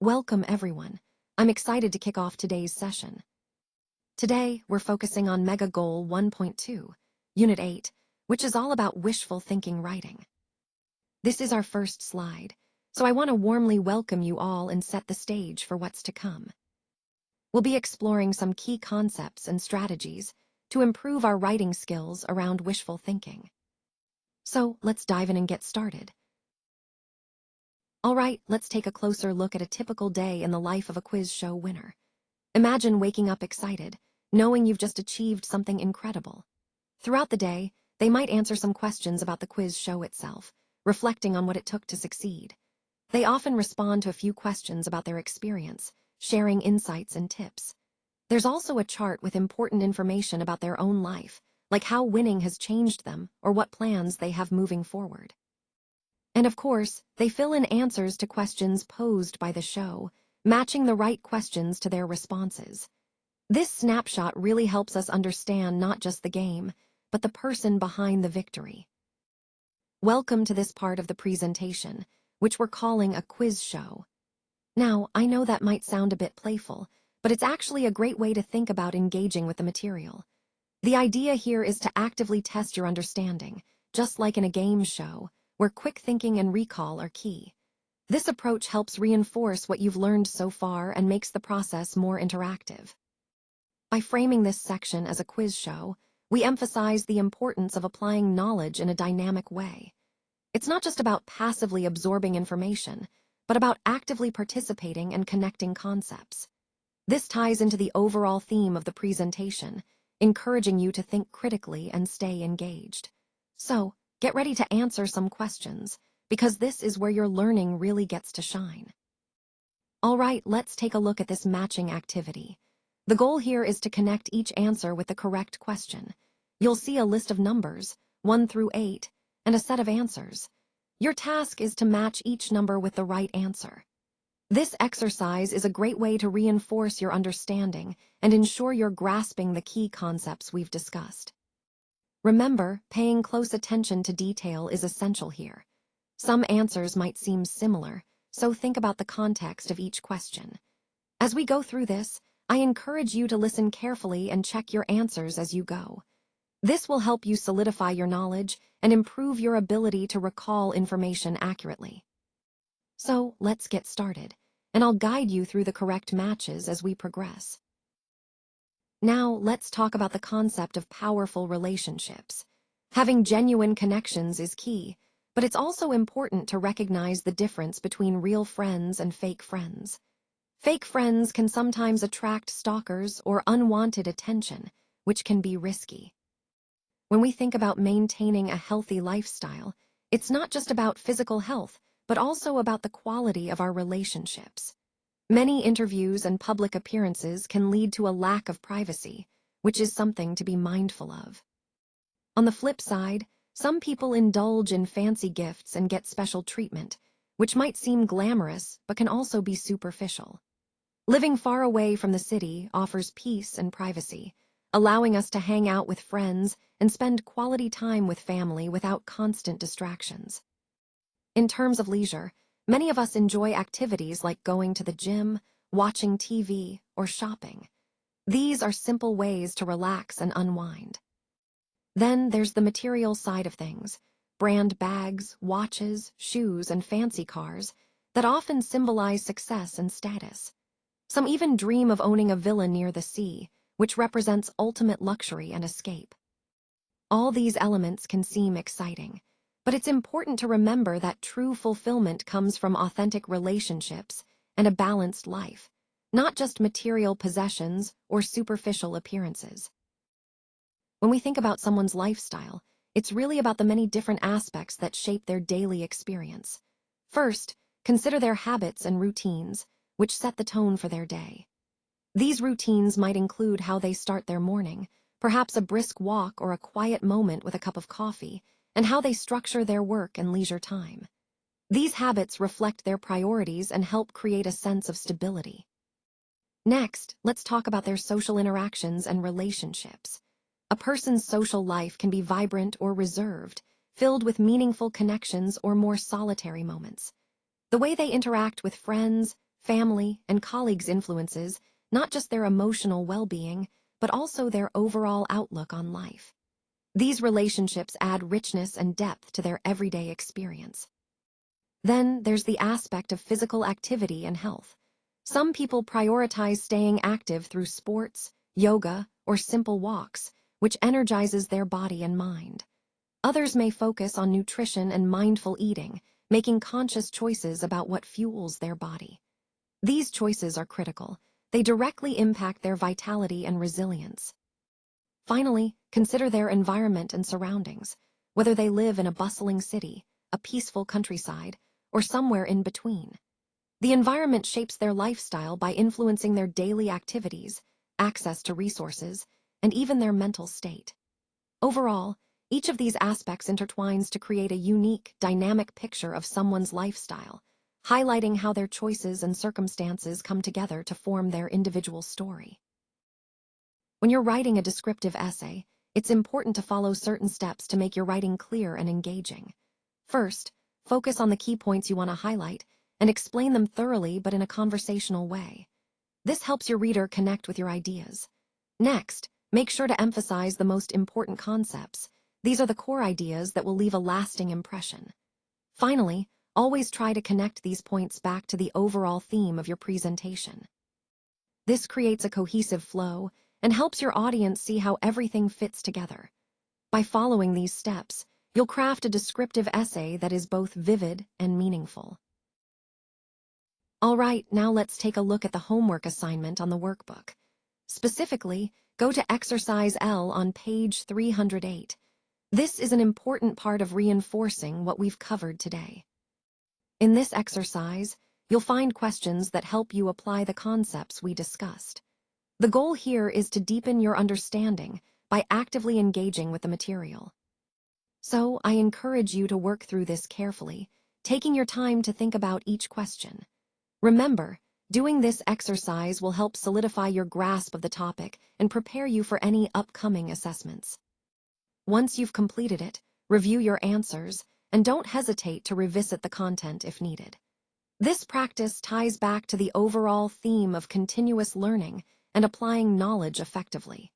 Welcome, everyone. I'm excited to kick off today's session. Today, we're focusing on Mega Goal 1.2, Unit 8, which is all about wishful thinking writing. This is our first slide, so I want to warmly welcome you all and set the stage for what's to come. We'll be exploring some key concepts and strategies to improve our writing skills around wishful thinking. So, let's dive in and get started. All right, let's take a closer look at a typical day in the life of a quiz show winner. Imagine waking up excited, knowing you've just achieved something incredible. Throughout the day, they might answer some questions about the quiz show itself, reflecting on what it took to succeed. They often respond to a few questions about their experience, sharing insights and tips. There's also a chart with important information about their own life, like how winning has changed them or what plans they have moving forward. And of course, they fill in answers to questions posed by the show, matching the right questions to their responses. This snapshot really helps us understand not just the game, but the person behind the victory. Welcome to this part of the presentation, which we're calling a quiz show. Now, I know that might sound a bit playful, but it's actually a great way to think about engaging with the material. The idea here is to actively test your understanding, just like in a game show, where quick thinking and recall are key. This approach helps reinforce what you've learned so far and makes the process more interactive. By framing this section as a quiz show, we emphasize the importance of applying knowledge in a dynamic way. It's not just about passively absorbing information, but about actively participating and connecting concepts. This ties into the overall theme of the presentation, encouraging you to think critically and stay engaged. So, get ready to answer some questions, because this is where your learning really gets to shine. All right, let's take a look at this matching activity. The goal here is to connect each answer with the correct question. You'll see a list of numbers, 1 through 8, and a set of answers. Your task is to match each number with the right answer. This exercise is a great way to reinforce your understanding and ensure you're grasping the key concepts we've discussed. Remember, paying close attention to detail is essential here. Some answers might seem similar, so think about the context of each question. As we go through this, I encourage you to listen carefully and check your answers as you go. This will help you solidify your knowledge and improve your ability to recall information accurately. So, let's get started, and I'll guide you through the correct matches as we progress. Now, let's talk about the concept of powerful relationships. Having genuine connections is key, but it's also important to recognize the difference between real friends and fake friends. Fake friends can sometimes attract stalkers or unwanted attention, which can be risky. When we think about maintaining a healthy lifestyle, it's not just about physical health, but also about the quality of our relationships. Many interviews and public appearances can lead to a lack of privacy, which is something to be mindful of. On the flip side, some people indulge in fancy gifts and get special treatment, which might seem glamorous but can also be superficial. Living far away from the city offers peace and privacy, allowing us to hang out with friends and spend quality time with family without constant distractions. In terms of leisure, many of us enjoy activities like going to the gym, watching TV, or shopping. These are simple ways to relax and unwind. Then there's the material side of things, brand bags, watches, shoes, and fancy cars that often symbolize success and status. Some even dream of owning a villa near the sea, which represents ultimate luxury and escape. All these elements can seem exciting, but it's important to remember that true fulfillment comes from authentic relationships and a balanced life, not just material possessions or superficial appearances. When we think about someone's lifestyle, it's really about the many different aspects that shape their daily experience. First, consider their habits and routines, which set the tone for their day. These routines might include how they start their morning, perhaps a brisk walk or a quiet moment with a cup of coffee, and how they structure their work and leisure time. These habits reflect their priorities and help create a sense of stability. Next, let's talk about their social interactions and relationships. A person's social life can be vibrant or reserved, filled with meaningful connections or more solitary moments. The way they interact with friends, family, and colleagues' influences not just their emotional well-being, but also their overall outlook on life. These relationships add richness and depth to their everyday experience. Then there's the aspect of physical activity and health. Some people prioritize staying active through sports, yoga, or simple walks, which energizes their body and mind. Others may focus on nutrition and mindful eating, making conscious choices about what fuels their body. These choices are critical. They directly impact their vitality and resilience. Finally, consider their environment and surroundings, whether they live in a bustling city, a peaceful countryside, or somewhere in between. The environment shapes their lifestyle by influencing their daily activities, access to resources, and even their mental state. Overall, each of these aspects intertwines to create a unique, dynamic picture of someone's lifestyle, highlighting how their choices and circumstances come together to form their individual story. When you're writing a descriptive essay, it's important to follow certain steps to make your writing clear and engaging. First, focus on the key points you want to highlight and explain them thoroughly but in a conversational way. This helps your reader connect with your ideas. Next, make sure to emphasize the most important concepts. These are the core ideas that will leave a lasting impression. Finally, always try to connect these points back to the overall theme of your presentation. This creates a cohesive flow and helps your audience see how everything fits together. By following these steps, you'll craft a descriptive essay that is both vivid and meaningful. All right, now let's take a look at the homework assignment on the workbook. Specifically, go to Exercise L on page 308. This is an important part of reinforcing what we've covered today. In this exercise, you'll find questions that help you apply the concepts we discussed. The goal here is to deepen your understanding by actively engaging with the material. So, I encourage you to work through this carefully, taking your time to think about each question. Remember, doing this exercise will help solidify your grasp of the topic and prepare you for any upcoming assessments. Once you've completed it, review your answers, and don't hesitate to revisit the content if needed. This practice ties back to the overall theme of continuous learning and applying knowledge effectively.